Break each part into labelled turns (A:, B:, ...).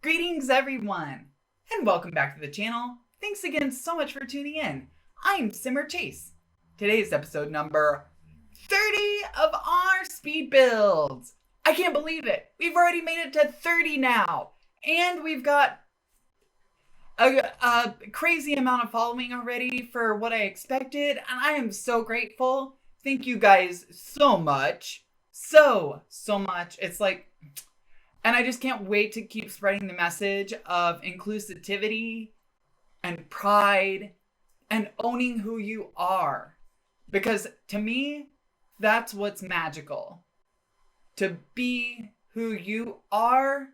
A: Greetings everyone, and welcome back to the channel. Thanks again so much for tuning in. I'm Simmer Chase. Today's episode number 30 of our speed builds. I can't believe it. We've already made it to 30 now. And we've got a crazy amount of following already for what I expected. And I am so grateful. Thank you guys so much. So much. It's like... And I just can't wait to keep spreading the message of inclusivity and pride and owning who you are. Because to me, that's what's magical. To be who you are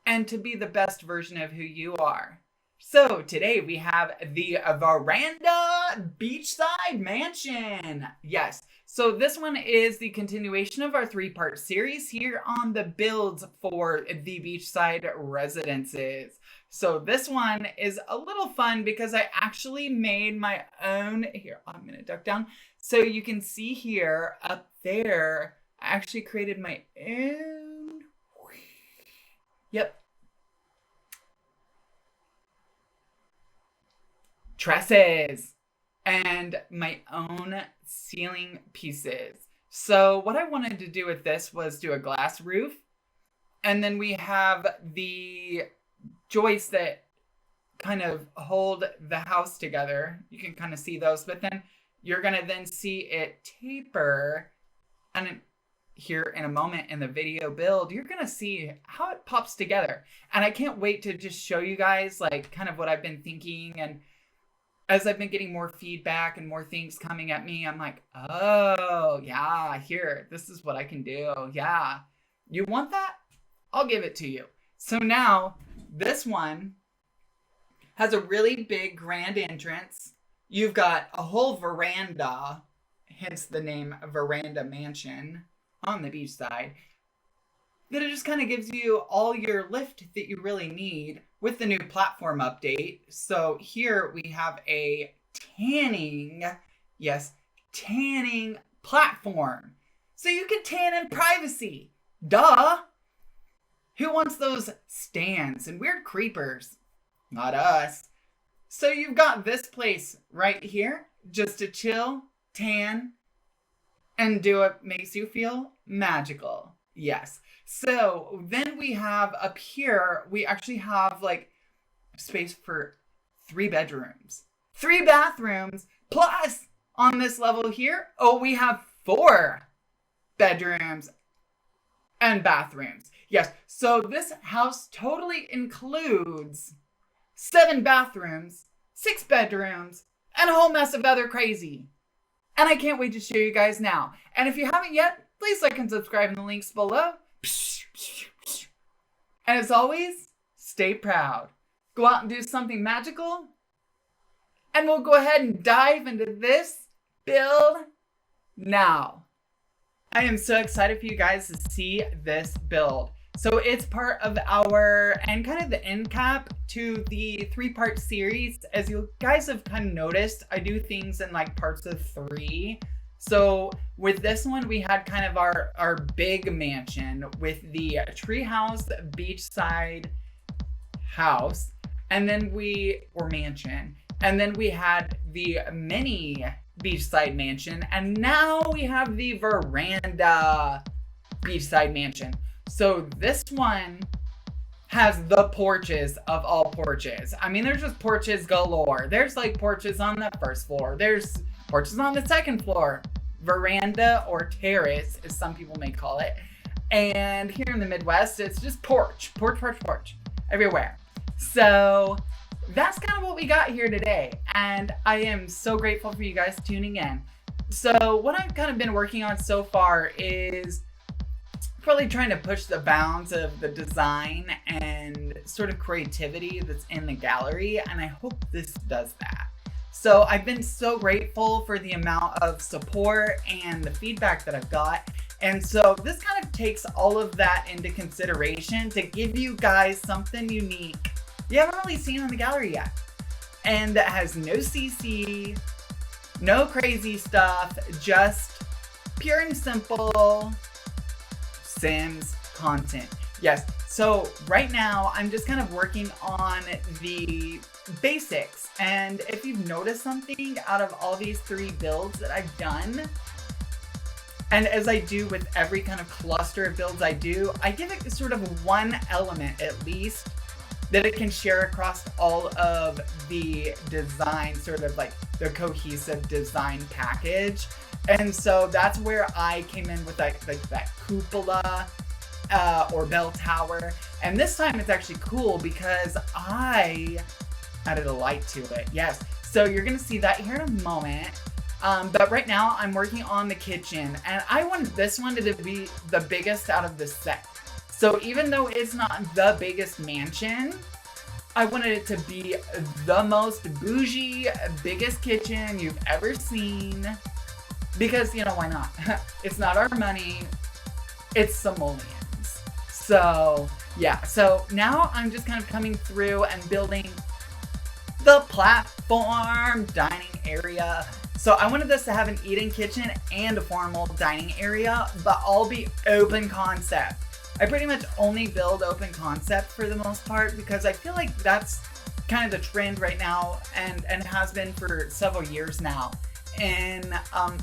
A: and to be the best version of who you are. So today we have the Veranda Beachside Mansion. Yes. So this one is the continuation of our 3-part series here on the builds for the beachside residences. So this one is a little fun because I actually made my own. Here, I'm going to duck down. So you can see here up there, I actually created my own. Yep. Trusses. And my own ceiling pieces. So what I wanted to do with this was do a glass roof. And then we have the joists that kind of hold the house together. You can kind of see those, but then you're going to then see it taper. And here in a moment in the video build, you're going to see how it pops together. And I can't wait to just show you guys like kind of what I've been thinking. And as I've been getting more feedback and more things coming at me, I'm like, oh, yeah, here, this is what I can do. Yeah. You want that? I'll give it to you. So now this one has a really big grand entrance. You've got a whole veranda, hence the name Veranda Mansion on the beach side. That it just kind of gives you all your lift that you really need with the new platform update. So here we have a tanning platform. So you can tan in privacy. Duh! Who wants those stands and weird creepers? Not us. So you've got this place right here just to chill, tan, and do what makes you feel magical. Yes. So then we have up here, we actually have like space for 3 bedrooms, 3 bathrooms, plus on this level here, we have 4 bedrooms and bathrooms. Yes. So this house totally includes 7 bathrooms, 6 bedrooms, and a whole mess of other crazy. And I can't wait to show you guys now. And if you haven't yet, please like and subscribe in the links below. And as always, stay proud. Go out and do something magical. And we'll go ahead and dive into this build now. I am so excited for you guys to see this build. So it's part of our, and kind of the end cap to the 3-part series. As you guys have kind of noticed, I do things in like parts of 3. So with this one, we had kind of our big mansion with the treehouse beachside house, and then mansion. And then we had the mini beachside mansion, and now we have the veranda beachside mansion. So this one has the porches of all porches. I mean, there's just porches galore. There's like porches on the first floor. There's porches on the second floor. Veranda or terrace, as some people may call it. And here in the Midwest, it's just porch everywhere. So that's kind of what we got here today. And I am so grateful for you guys tuning in. So what I've kind of been working on so far is probably trying to push the bounds of the design and sort of creativity that's in the gallery. And I hope this does that. So I've been so grateful for the amount of support and the feedback that I've got. And so this kind of takes all of that into consideration to give you guys something unique you haven't really seen in the gallery yet. And that has no CC, no crazy stuff, just pure and simple Sims content. Yes, So right now I'm just kind of working on the basics. And if you've noticed something out of all these 3 builds that I've done, and as I do with every kind of cluster of builds I do, I give it sort of one element at least that it can share across all of the design, sort of like the cohesive design package. And so that's where I came in with like that cupola or bell tower. And this time it's actually cool because I added a light to it. Yes. So you're going to see that here in a moment. But right now I'm working on the kitchen, and I wanted this one to be the biggest out of the set. So even though it's not the biggest mansion, I wanted it to be the most bougie, biggest kitchen you've ever seen. Because, you know, why not? It's not our money. It's Simoleans. So, yeah. So now I'm just kind of coming through and building the platform dining area. So I wanted this to have an eating kitchen and a formal dining area, but all be open concept. I pretty much only build open concept for the most part because I feel like that's kind of the trend right now and has been for several years now. In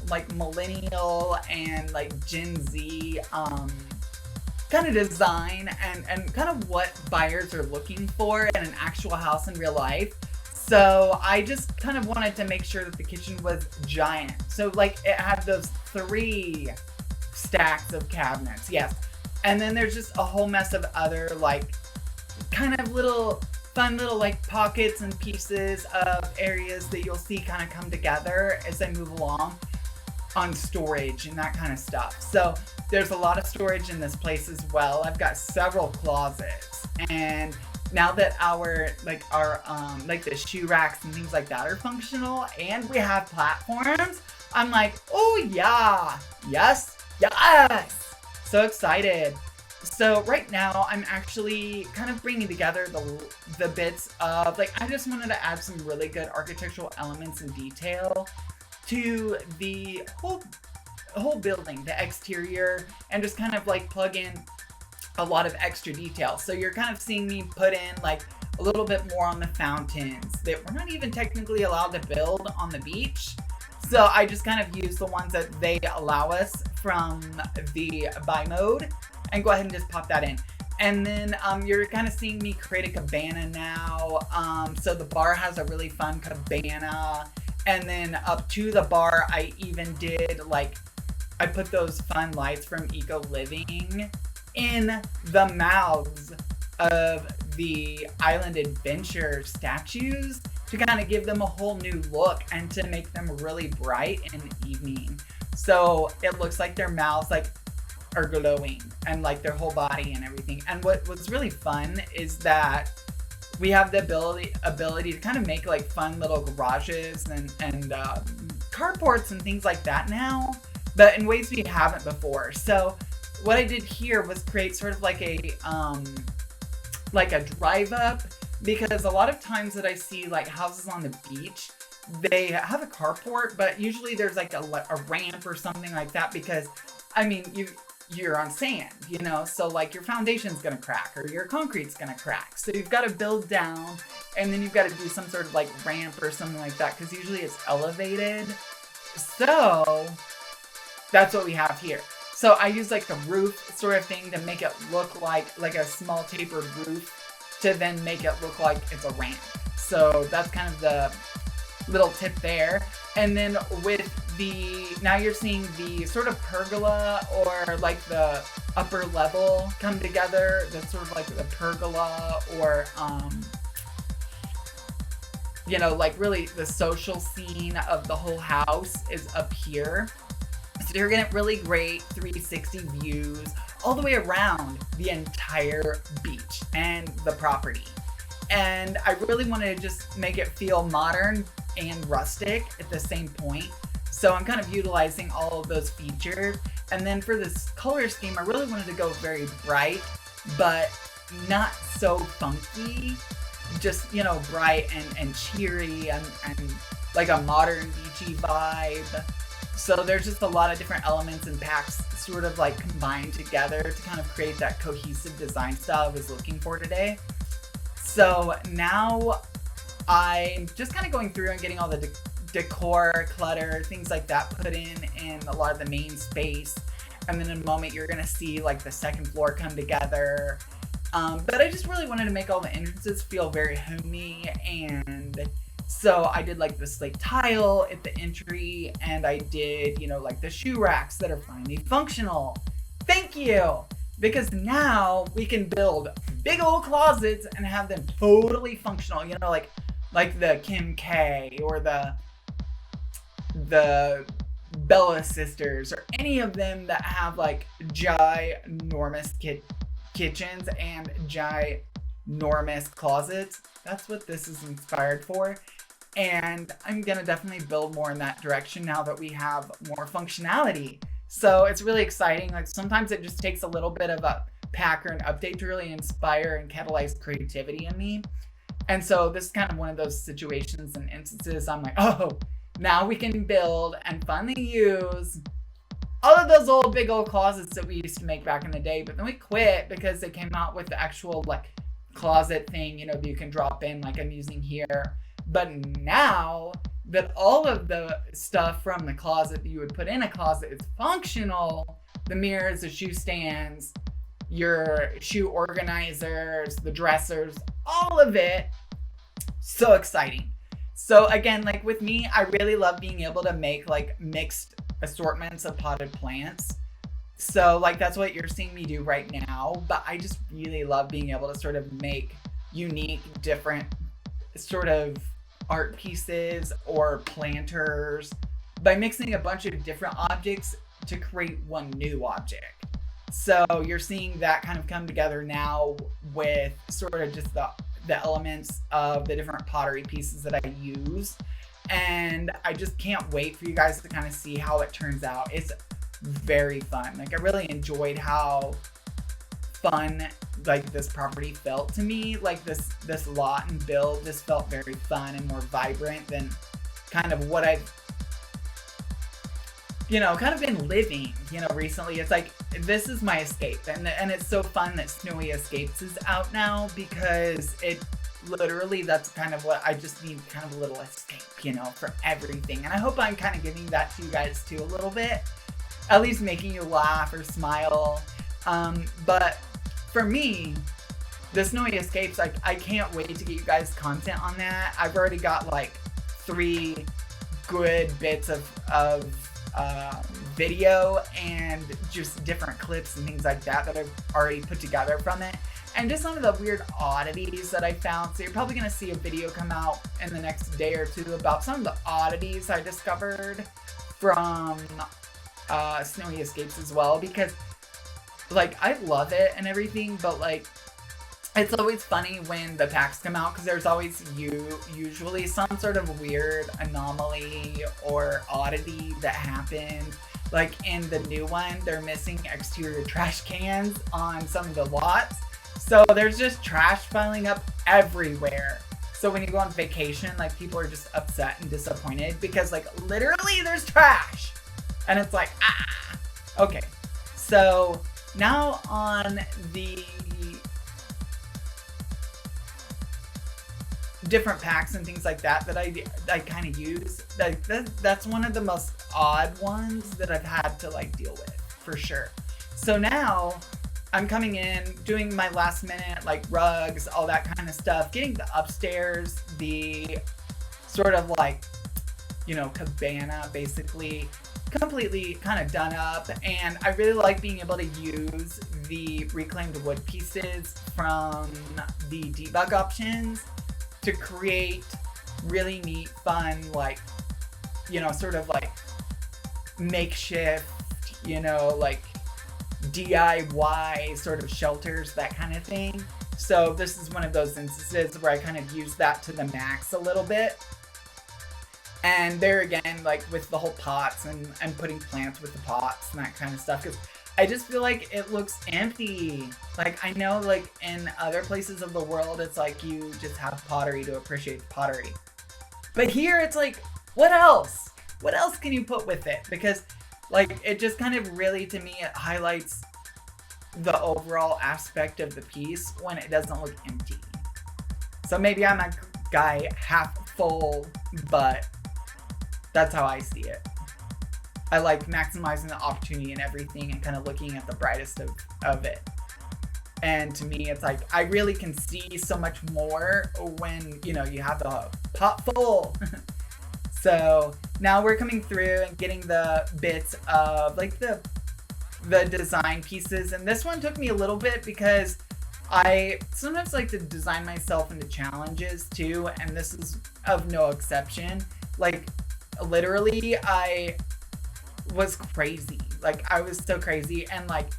A: like millennial and like Gen Z kind of design and kind of what buyers are looking for in an actual house in real life. So I just kind of wanted to make sure that the kitchen was giant. So like it had those 3 stacks of cabinets, yes. And then there's just a whole mess of other like kind of fun little like pockets and pieces of areas that you'll see kind of come together as I move along on storage and that kind of stuff. So there's a lot of storage in this place as well. I've got several closets, and now that our the shoe racks and things like that are functional and we have platforms, I'm like, oh yeah, yes, so excited. So right now I'm actually kind of bringing together the bits of like, I just wanted to add some really good architectural elements and detail to the whole building, the exterior, and just kind of like plug in a lot of extra detail. So you're kind of seeing me put in like a little bit more on the fountains that we're not even technically allowed to build on the beach. So I just kind of use the ones that they allow us from the buy mode and go ahead and just pop that in. And then you're kind of seeing me create a cabana now. So the bar has a really fun cabana. And then up to the bar, I even did like, I put those fun lights from Eco Living in the mouths of the Island Adventure statues to kind of give them a whole new look and to make them really bright in the evening. So it looks like their mouths like are glowing and like their whole body and everything. And what's really fun is that we have the ability to kind of make like fun little garages and carports and things like that now, but in ways we haven't before. So what I did here was create sort of like a drive up, because a lot of times that I see like houses on the beach, they have a carport, but usually there's like a ramp or something like that, because I mean you're on sand, you know, so like your foundation's gonna crack or your concrete's gonna crack. So you've got to build down and then you've got to do some sort of like ramp or something like that, because usually it's elevated. So that's what we have here. So I use like a roof sort of thing to make it look like a small tapered roof to then make it look like it's a ramp. So that's kind of the little tip there. And then with now you're seeing the sort of pergola or like the upper level come together. That's sort of like the pergola or, you know, like really the social scene of the whole house is up here. So you're getting really great 360 views all the way around the entire beach and the property. And I really wanted to just make it feel modern and rustic at the same point. So I'm kind of utilizing all of those features. And then for this color scheme, I really wanted to go very bright, but not so funky. Just, you know, bright and cheery and like a modern beachy vibe. So there's just a lot of different elements and packs sort of like combined together to kind of create that cohesive design style I was looking for today. So now I'm just kind of going through and getting all the decor, clutter, things like that put in a lot of the main space. And then in a moment, you're going to see like the second floor come together. But I just really wanted to make all the entrances feel very homey. And so I did like the slate tile at the entry. And I did, you know, like the shoe racks that are finally functional. Thank you! Because now we can build big old closets and have them totally functional. You know, like the Kim K or the Bella sisters or any of them that have like ginormous kitchens and ginormous closets. That's what this is inspired for. And I'm gonna definitely build more in that direction now that we have more functionality. So it's really exciting. Like sometimes it just takes a little bit of a pack or an update to really inspire and catalyze creativity in me. And so this is kind of one of those situations and instances I'm like, oh, now we can build and finally use all of those old big old closets that we used to make back in the day. But then we quit because they came out with the actual like closet thing, you know, that you can drop in like I'm using here. But now that all of the stuff from the closet that you would put in a closet is functional, the mirrors, the shoe stands, your shoe organizers, the dressers, all of it, so exciting. So again, like with me, I really love being able to make like mixed assortments of potted plants. So like that's what you're seeing me do right now, but I just really love being able to sort of make unique, different sort of art pieces or planters by mixing a bunch of different objects to create one new object. So you're seeing that kind of come together now with sort of just the elements of the different pottery pieces that I use. And I just can't wait for you guys to kind of see how it turns out. It's very fun. Like I really enjoyed how fun like this property felt to me. Like this lot and build just felt very fun and more vibrant than kind of what I've, you know, kind of been living, you know, recently. It's like, this is my escape. And it's so fun that Snowy Escapes is out now because it literally, that's kind of what I just need, kind of a little escape, you know, from everything. And I hope I'm kind of giving that to you guys too a little bit, at least making you laugh or smile. But for me, the Snowy Escapes, I can't wait to get you guys content on that. I've already got like 3 good bits of video and just different clips and things like that I've already put together from it, and just some of the weird oddities that I found. So you're probably gonna see a video come out in the next day or two about some of the oddities I discovered from Snowy Escapes as well, because like I love it and everything, but like it's always funny when the packs come out because there's always usually some sort of weird anomaly or oddity that happened. Like in the new one, they're missing exterior trash cans on some of the lots. So there's just trash piling up everywhere. So when you go on vacation, like people are just upset and disappointed because like literally there's trash. And it's like, ah, okay. So now on the different packs and things like that I kind of use, like that's one of the most odd ones that I've had to like deal with for sure. So now I'm coming in, doing my last minute like rugs, all that kind of stuff, getting the upstairs, the sort of like, you know, cabana basically completely kind of done up. And I really like being able to use the reclaimed wood pieces from the debug options to create really neat, fun, like, you know, sort of like makeshift, you know, like DIY sort of shelters, that kind of thing. So this is one of those instances where I kind of use that to the max a little bit. And there again, like with the whole pots and putting plants with the pots and that kind of stuff, because I just feel like it looks empty. Like I know like in other places of the world, it's like you just have pottery to appreciate the pottery. But here it's like, what else? what else can you put with it? Because like, it just kind of really, to me, it highlights the overall aspect of the piece when it doesn't look empty. So maybe I'm a guy half full, but that's how I see it. I like maximizing the opportunity and everything and kind of looking at the brightest of it. And to me, it's like, I really can see so much more when, you know, you have the pot full. So now we're coming through and getting the bits of like the design pieces. And this one took me a little bit because I sometimes like to design myself into challenges too. And this is of no exception. Like, literally, I was crazy. Like, I was so crazy and like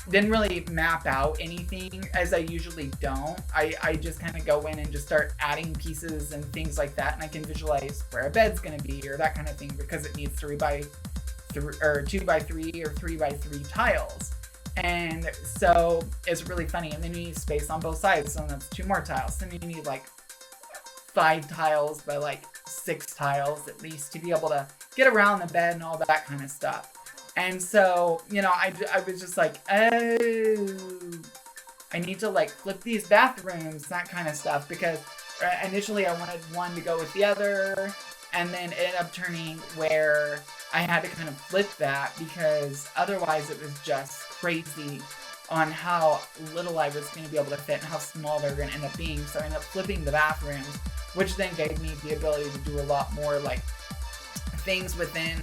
A: didn't really map out anything, as I usually don't. I just kind of go in and just start adding pieces and things like that, and I can visualize where a bed's gonna be or that kind of thing, because it needs 3x3 or 2x3 or 3x3 tiles. And so it's really funny. And then you need space on both sides, so that's 2 more tiles. Then you need like 5 tiles by like 6 tiles at least to be able to get around the bed and all that kind of stuff. And so, you know, I was just like, oh, I need to like flip these bathrooms, that kind of stuff, because initially I wanted one to go with the other, and then it ended up turning where I had to kind of flip that, because otherwise it was just crazy on how little I was going to be able to fit and how small they were going to end up being. So I ended up flipping the bathrooms, which then gave me the ability to do a lot more like things within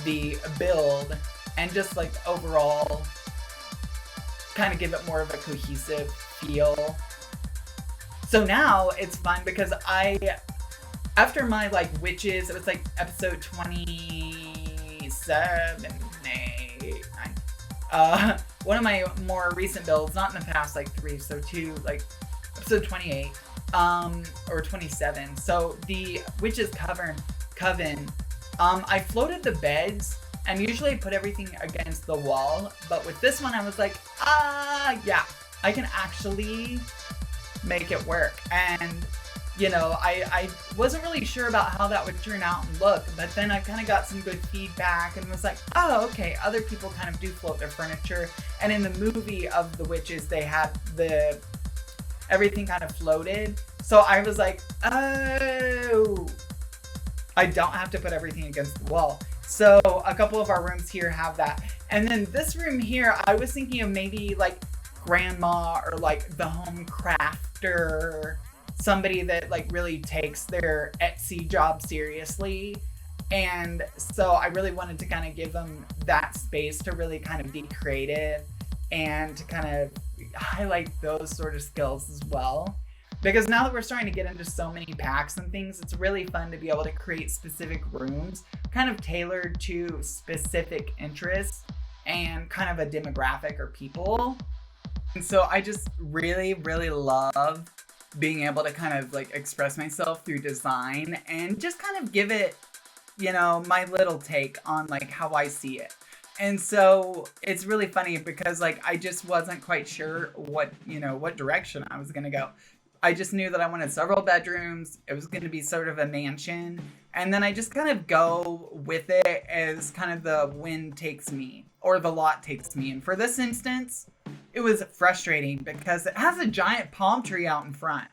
A: the build and just like overall kind of give it more of a cohesive feel. So now it's fun because after my like witches, it was like episode 27, one of my more recent builds, not in the past like 3, so 2, like episode 28, or 27. So the Witch's Coven, I floated the beds, and usually I put everything against the wall, but with this one I was like, yeah, I can actually make it work. And you know, I wasn't really sure about how that would turn out and look, but then I kind of got some good feedback and was like, oh, okay, other people kind of do float their furniture. And in the movie of the witches, they had everything kind of floated. So I was like, oh, I don't have to put everything against the wall. So a couple of our rooms here have that. And then this room here, I was thinking of maybe like grandma or like the home crafter, somebody that like really takes their Etsy job seriously. And so I really wanted to kind of give them that space to really kind of be creative and to kind of highlight those sort of skills as well. Because now that we're starting to get into so many packs and things, it's really fun to be able to create specific rooms kind of tailored to specific interests and kind of a demographic or people. And so I just really, really love being able to kind of like express myself through design and just kind of give it, you know, my little take on like how I see it. And so it's really funny because like I just wasn't quite sure what direction I was gonna go. I just knew that I wanted several bedrooms. It was going to be sort of a mansion. And then I just kind of go with it as kind of the wind takes me or the lot takes me. And for this instance, it was frustrating because it has a giant palm tree out in front.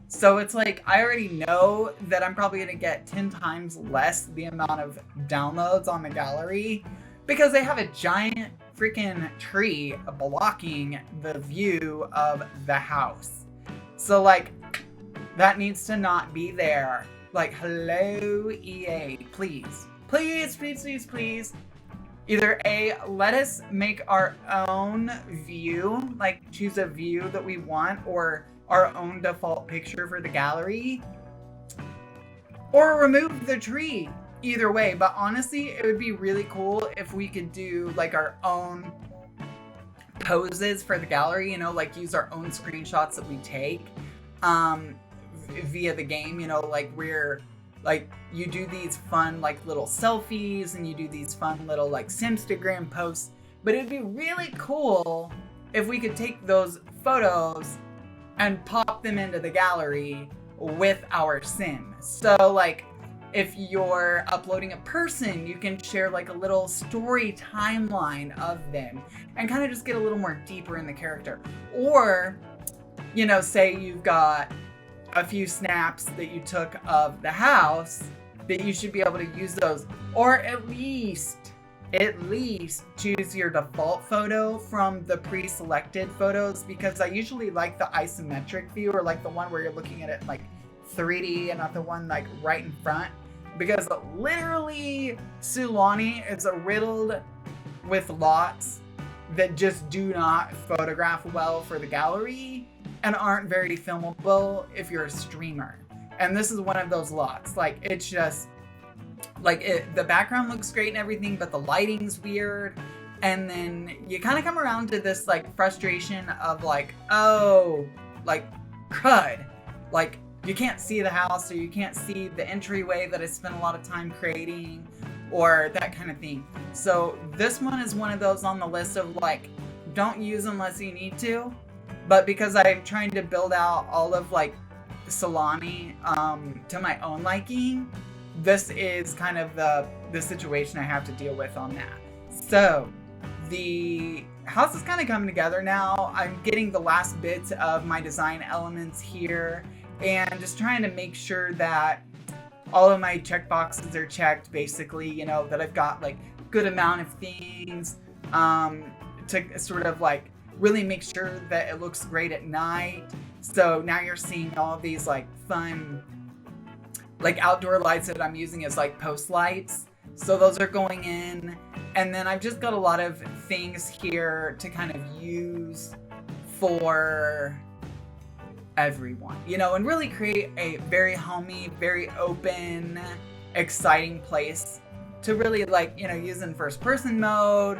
A: So it's like, I already know that I'm probably going to get 10 times less the amount of downloads on the gallery because they have a giant freaking tree blocking the view of the house. So like, that needs to not be there. Like, hello EA, please. Please, please, please, please. Either A, let us make our own view, like choose a view that we want or our own default picture for the gallery. Or remove the tree. Either way, but honestly, it would be really cool if we could do like our own poses for the gallery, you know, like use our own screenshots that we take via the game, you know, like we're like you do these fun like little selfies and you do these fun little like Simstagram posts, but it'd be really cool if we could take those photos and pop them into the gallery with our sim. So like If you're uploading a person, you can share like a little story timeline of them and kind of just get a little more deeper in the character. Or, you know, say you've got a few snaps that you took of the house, that you should be able to use those. Or at least choose your default photo from the pre-selected photos, because I usually like the isometric view, or like the one where you're looking at it like 3D and not the one like right in front, because literally Sulani is riddled with lots that just do not photograph well for the gallery and aren't very filmable if you're a streamer. And this is one of those lots. Like, it's just like the background looks great and everything, but the lighting's weird. And then you kind of come around to this like frustration of like, oh, like crud, like you can't see the house, or you can't see the entryway that I spent a lot of time creating, or that kind of thing. So this one is one of those on the list of like, don't use unless you need to. But because I'm trying to build out all of like Sulani to my own liking, this is kind of the situation I have to deal with on that. So the house is kind of coming together now. I'm getting the last bits of my design elements here and just trying to make sure that all of my check boxes are checked, basically, you know, that I've got like good amount of things to sort of like really make sure that it looks great at night. So now you're seeing all of these like fun like outdoor lights that I'm using as like post lights. So those are going in. And then I've just got a lot of things here to kind of use for everyone, you know, and really create a very homey, very open, exciting place to really like, you know, use in first person mode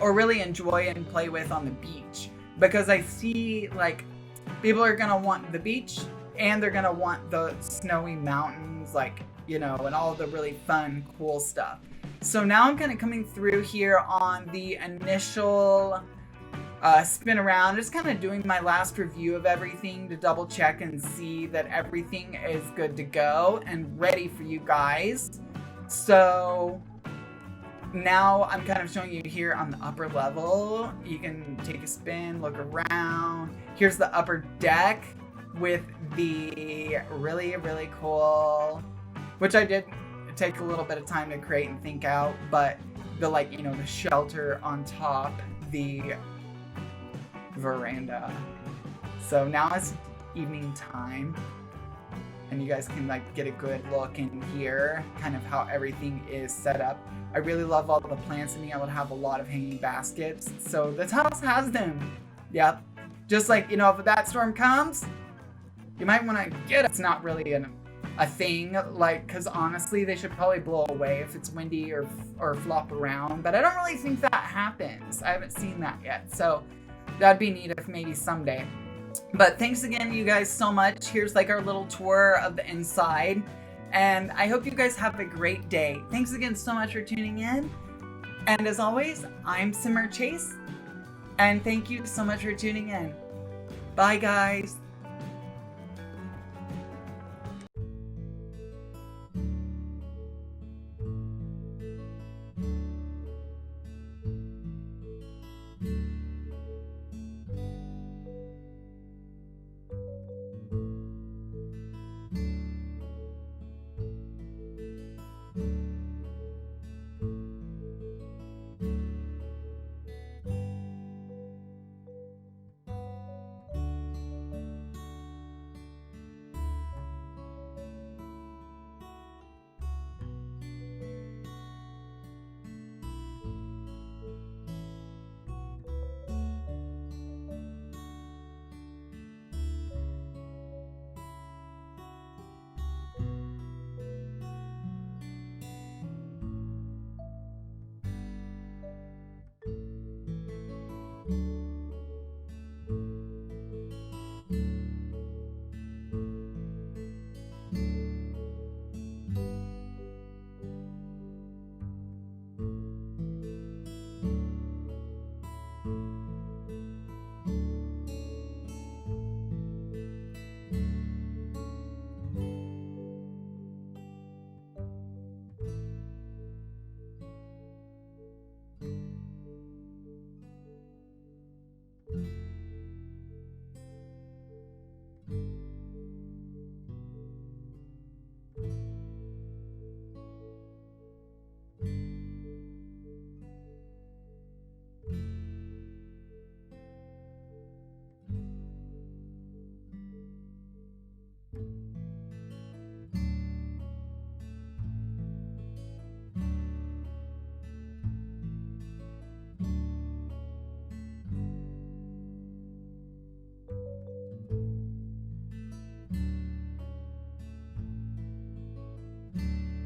A: or really enjoy and play with on the beach. Because I see like people are gonna want the beach and they're gonna want the snowy mountains, like, you know, and all the really fun, cool stuff. So now I'm kind of coming through here on the initial spin around, just kind of doing my last review of everything to double check and see that everything is good to go and ready for you guys. So now I'm kind of showing you here on the upper level. You can take a spin, look around. Here's the upper deck with the really, really cool, which I did take a little bit of time to create and think out, but the like, you know, the shelter on top, the veranda. So now it's evening time and you guys can like get a good look in here, kind of how everything is set up. I really love all the plants and being able to have a lot of hanging baskets. So this house has them. Yep. Just like, you know, if a bad storm comes, you might want to get it. It's not really a thing, like, because honestly, they should probably blow away if it's windy or flop around. But I don't really think that happens. I haven't seen that yet. So that'd be neat if maybe someday. But thanks again, you guys, so much. Here's like our little tour of the inside. And I hope you guys have a great day. Thanks again so much for tuning in. And as always, I'm Simmer Chase. And thank you so much for tuning in. Bye, guys.